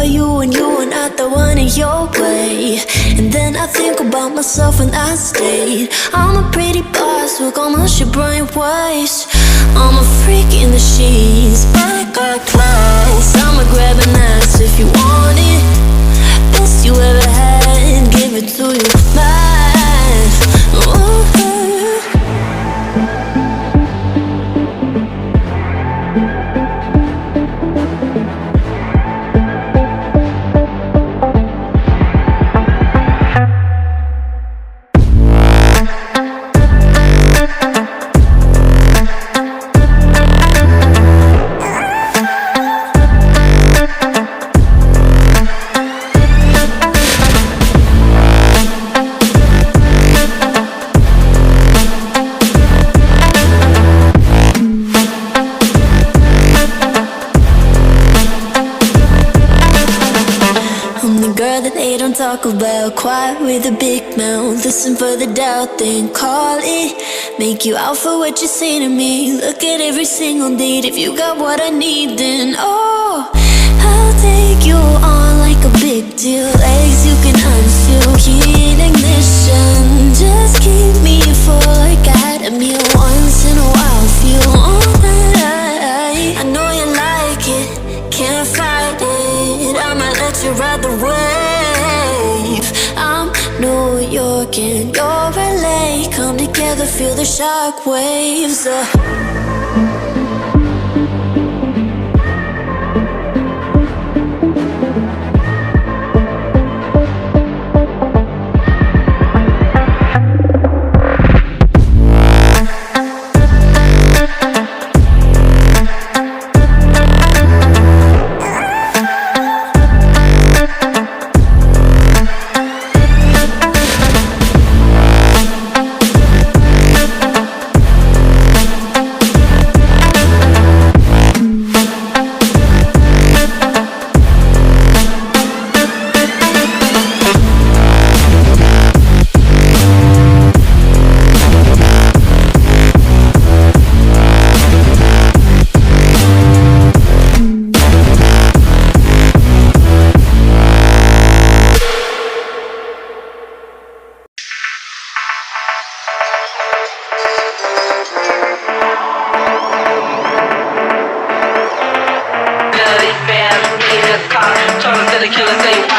you and you are not the one in your way. And then I think about myself and I stayed. I'm a pretty boss, look on my shit brain waste. I'm a freak in the sheets, but I got class. I'ma grab an ass if you want it. Best you ever had, give it to you mad. Ooh. Talk about quiet with a big mouth. Listen for the doubt, then call it. Make you out for what you say to me. Look at every single date. If you got what I need, then oh, I'll take you on like a big deal. Legs you can unseal, key in ignition. Just keep me full like I had a meal once in a while. Feel all that I know you like it, can't fight it. I'ma let you ride the wave. I'm New York and you're LA. Come together, feel the shock waves. Killer, say